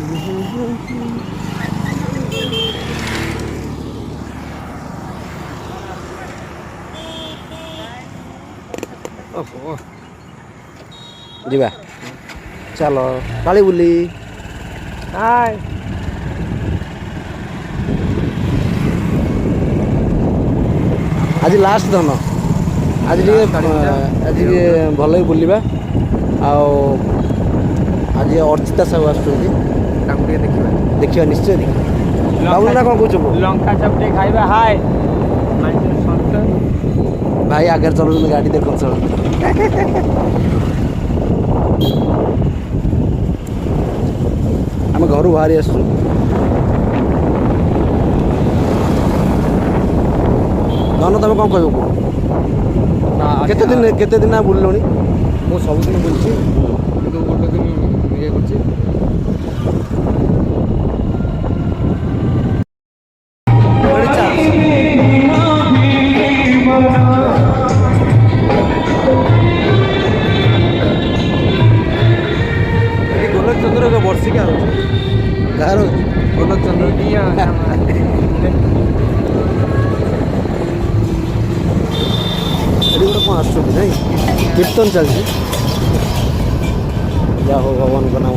ओहो जीवा चलो काली बुली हाय आज लास्ट धन आज आज भल बुलवा आज अर्चिता साहू देखिए निश्चय देखिए ना कौन कौच लंका चपटे खाइबा हाय भाई आगे चलो गाड़ी देख चल आम घर बाहरी आसु धन तुम कौन कह केते दिन बुलनी मु सबुदिन बुलছি কিন্তু ଗୋଟେ ଦିନ ଇଏ କରୁଛି गोलकचंद्र वर्षिका गाँव गोलकचंद्र गोटे कौन आस कीर्तन चलती जा हो भगवान का नाम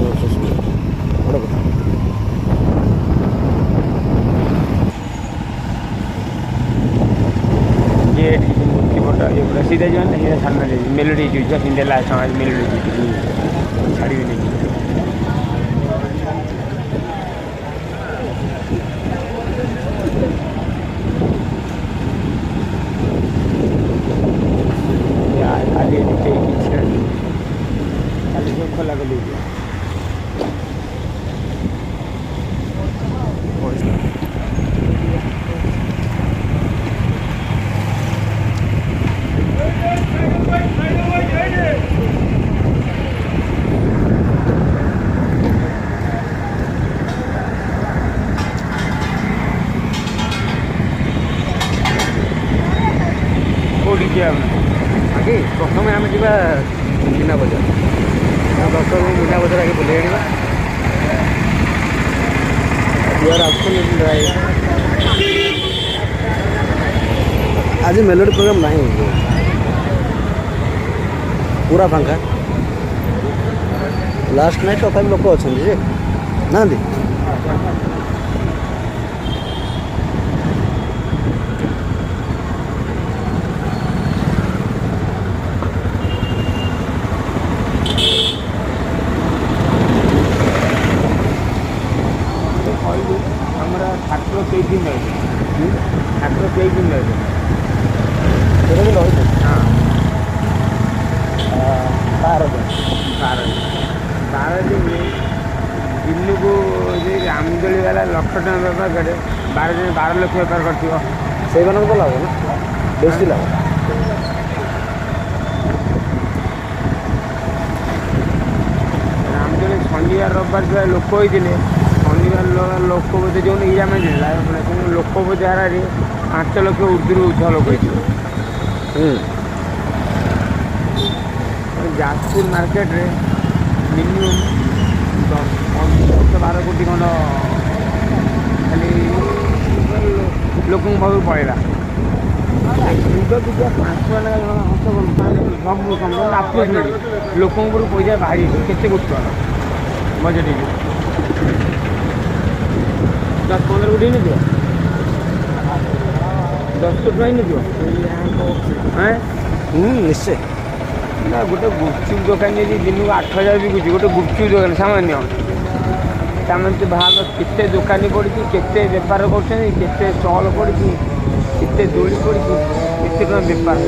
गोटे कथा ये फोटो ये पूरा सीधा जो है ना ये सामने मेलोडी जो हिंदी लास्ट समाज मेलोडी छाड़ी भी नहीं खोला को लीजिए आगे प्रथम आम जा मीना बजार दर्शक मीना बजार आगे बुले आने आज मेलोडी प्रोग्राम नहीं पूरा फांका लास्ट नाइट तथा लोक अच्छा ना ठाकुर कई दिन रहे ठाकुर कई दिन रहे हाँ 12 दिन दिन को आमदनी वाला 1 लाख टका बेपार करे 12 दिन 12 लाख बेपार कर से लाभ ना बेसी लाभ आमदनी शनिवार रविवार जो लोक होते शनिवार लोक बोधे जो एग्जाम लोक बोधे हारे 5 लाख ऊर्धर उर्ध लोक जाजपुर मार्केट रे मिनिमम 10-12 कोटी खंड खाली लोक पाखु पड़ा दुर्गा पूजा 5 लाख लोक पैसा बाहरी केते कोटी बजेट 10-15 कोटी नहीं दियो 10 कोटी नहीं दियो निश्चय ना गोटे गुपचुप दुकान जी दिन को 8,000 बिकुची गोटे गुपचुप दुकान सामान्य सामान्य भाग केते दुकानी पड़ी केते बेपार करते स्टल पड़ी केते दोली पड़ी केते टका बेपार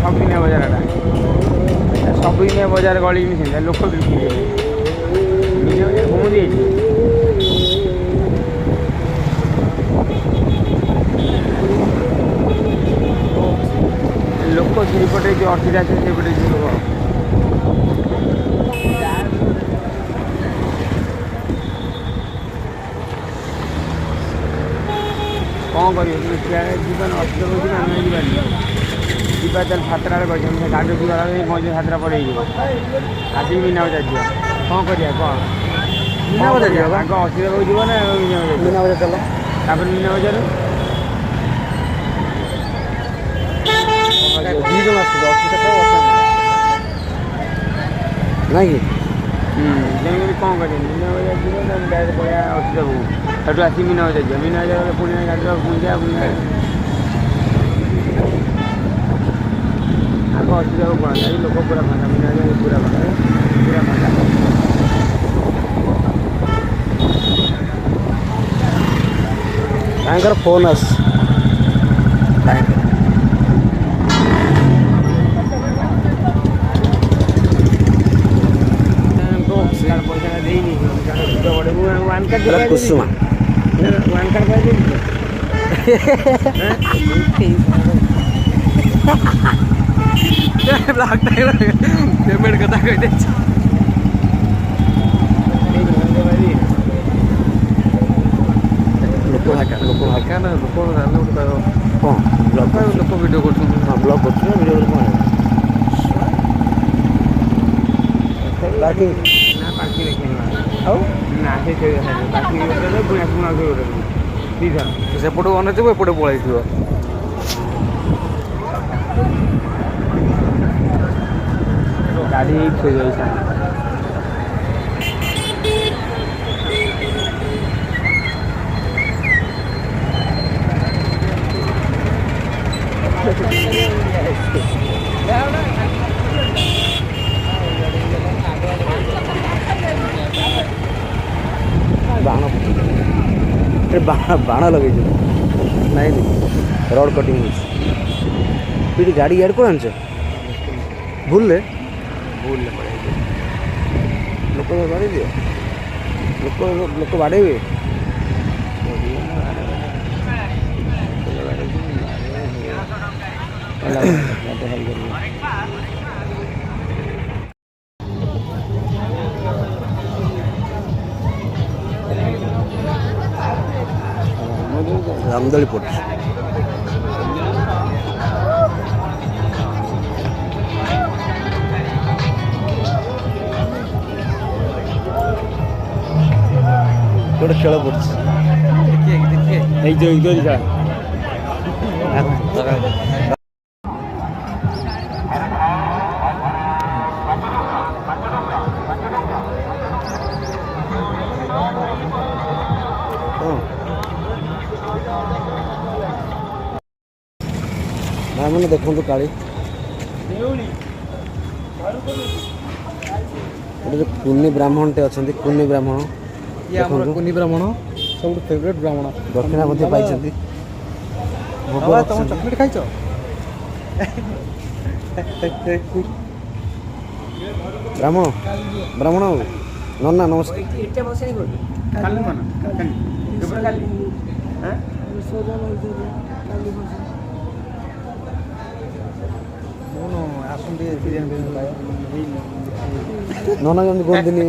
सबदिनिया बजार सबदिनिया बजार गली मिसे लोक बिक्री घूम दिए ସେଇପଟେ ଯେଉଁ ଅର୍ଚିଟା ଅଛି ସେଇପଟେ ଯିବ। କ'ଣ କରିବ ଯିବା ଅର୍ଚିତ କହୁଛି ଆମେ ଯିବାନି ଯିବା ତାହେଲେ ସାତଟା ବେଳେ କହିଛନ୍ତି ସେ ଗାଡ଼ି ଯିବା ପହଞ୍ଚିବ ସାତଟା ପରେ ହେଇଯିବ ଆସିକି ମିନା ବଜାର ଯିବା କ'ଣ କରିବା କ'ଣ ମିନା ବଜାର ଯିବା ଆଗ ଅର୍ଚିତ କହୁଛି ଯିବ ନା ମିନା ବଜାର ଚାଲ ତାପରେ ମିନା ବଜାର ଦୁଇ ଜଣ ଆସୁଛନ୍ତି ଅର୍ଚିତ ନାଇଁ କି ତେଣୁକରି କ'ଣ କରିବା ମିନା ବଜାର ଯିବ ନା ଡାଇରେକ୍ଟ ପଳେଇବା ଅର୍ଚିତକୁ ସେଠୁ ଆସି ମିନା ବଜାର ଯିବା ମିନା ବଜାର ପୁଣି ଗାଡ଼ିର ପୁଞ୍ଜା ଆଗ ଅର୍ଚିତକୁ ପଳାନ୍ତି ଆଜି ଲୋକ ପୁରା ଫାଙ୍କା ମିନା ବଜାର ପୁରା ଫାଙ୍କା ତାଙ୍କର ଫୋନ୍ ଆସ ପଇସା ଦେଇନି ୱାନ୍ କାର୍ଡ଼ କୁସୁମା ୱାନ୍ କାର୍ଡ଼ ପାଇଦେବି ପେମେଣ୍ଟ କଥା କହିଦେଇଛି ଲୋକ ହାକା ନା ଲୋକ ଜାଣିଲେ ଗୋଟେ କ'ଣ ଲୋକ ଭିଡ଼ିଓ କରୁଛନ୍ତି ହଁ ବ୍ଲଗ୍ କରୁଛନ୍ତି ନା ଭିଡ଼ିଓ କ'ଣ ପାର୍କିଂ ନା ପାର୍କିଂ ଦେଖିନି ଆଉ ନା ସେ ପାର୍କିଂ ଗୋଟେ ପୁଣି ଆସିବୁ ଆଉ ଗୋଟେ ଦୁଇଥର ସେପଟୁ ଅନେଇଥିବ ଏପଟେ ପଳାଇଥିବ ଗାଡ଼ି ଥୋଇ ଯାଇଥା ବାଣ ଲଗେଇଛୁ ନାଇଁ ରଡ଼ କଟିଂ ହେଉଛି ଏଠି ଗାଡ଼ି ଇଆଡ଼େ କ'ଣ ଆଣିଛ ଭୁଲରେ ଲୋକ ବାଡ଼େଇ ଦିଅ ଲୋକ ବାଡ଼େଇବେ ରାମଦୋଳି ପଡ଼ୁଛି ଗୋଟେ ଖେଳ ପଡ଼ୁଛି ଏଇ ଯେଉଁ ଖେଳ ଭାଇମାନେ ଦେଖନ୍ତୁ କାଳି ଗୋଟେ ଯେଉଁ କୁନି ବ୍ରାହ୍ମଣଟେ ଅଛନ୍ତି କୁନି ବ୍ରାହ୍ମଣ ଦେଖନ୍ତୁ କୁନି ବ୍ରାହ୍ମଣ ସବୁଠୁ ଫେଭରେଟ୍ ବ୍ରାହ୍ମଣ ଦକ୍ଷିଣା ମଧ୍ୟ ପାଇଛନ୍ତି ଭୋଗ ତମ ରଖିଛନ୍ତି। ଚକୋଲେଟ୍ ଖାଇଛ ବ୍ରାହ୍ମଣ ବ୍ରାହ୍ମଣ ନନା ନମସ୍କାର କାଲି ମନ କାଲି ଆସନ୍ତି ବିରିୟାନୀ ନନା ଯେମିତି କୁହନ୍ତିନି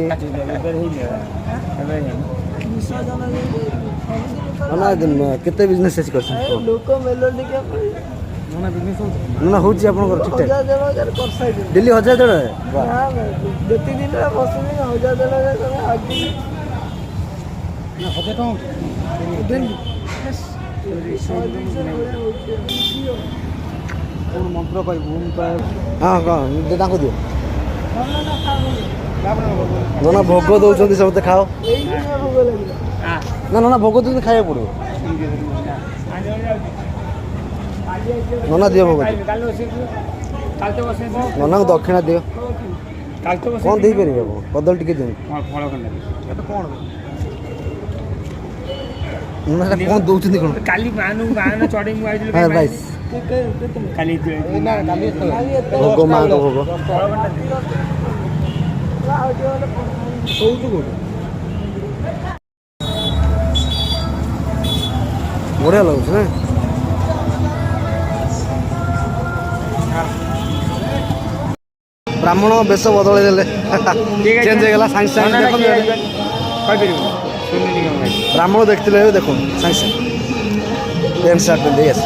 ନନା କେତେ ବିଜନେସ୍ ଅଛି କରିଛନ୍ତି ନନା ବିଜନେସ୍ ହେଉଛି ନନା ହେଉଛି ଆପଣଙ୍କର ଠିକ୍ ଠାକ୍ କରିସାରିଛନ୍ତି ଡେଲି 1000 ଦେଢ଼ ଯେତିକି ଦିନରେ ବସୁନି 1000 କ'ଣ ମନ୍ତ୍ର କହିବୁ ହଁ କ'ଣ ତାଙ୍କୁ ଦିଅ ନନା ଭୋଗ ଦେଉଛନ୍ତି ସମସ୍ତେ ଖାଅ ନା ନନା ଭୋଗ ଦେଉଛନ୍ତି ଖାଇବାକୁ ପଡ଼ିବ ନନା ଦିଅ ଭୋଗ ନନାଙ୍କୁ ଦକ୍ଷିଣା ଦିଅ କ'ଣ ଦେଇପାରିବେ ଆପଣ କଦଳୀ ଟିକେ ଦିଅନ୍ତୁ ନନା ସେଟା କ'ଣ ଦେଉଛନ୍ତି କ'ଣ କାଲି ବାହାନ ଚଢ଼େଇ ମୁଁ ଆଇଥିଲି ହଁ ବାଇଶ କାଲି ଭୋଗ ମାଙ୍କ ଭୋଗ ଶୋଉଛୁ କୋଉଠି ବଢ଼ିଆ ଲାଗୁଛି ନା ବ୍ରାହ୍ମଣ ବେଶ ବଦଳେଇ ଦେଲେ ଠିକ୍ ଅଛି ଚେଞ୍ଜ ହେଇଗଲା ସାଙ୍ଗେ ସାଙ୍ଗେ ନନାଟା ଦେଖନ୍ତୁ କିଏ ଆଇଛନ୍ତି? କହିପାରିବୁ ଶୁଣିନି କ'ଣ ଭାଇ ବ୍ରାହ୍ମଣ ଦେଖିଥିଲେ ଏବେ ଦେଖନ୍ତୁ ସାଙ୍ଗେ ସାଙ୍ଗେ ପ୍ୟାଣ୍ଟ ସାର୍ଟ ପିନ୍ଧି ଆସ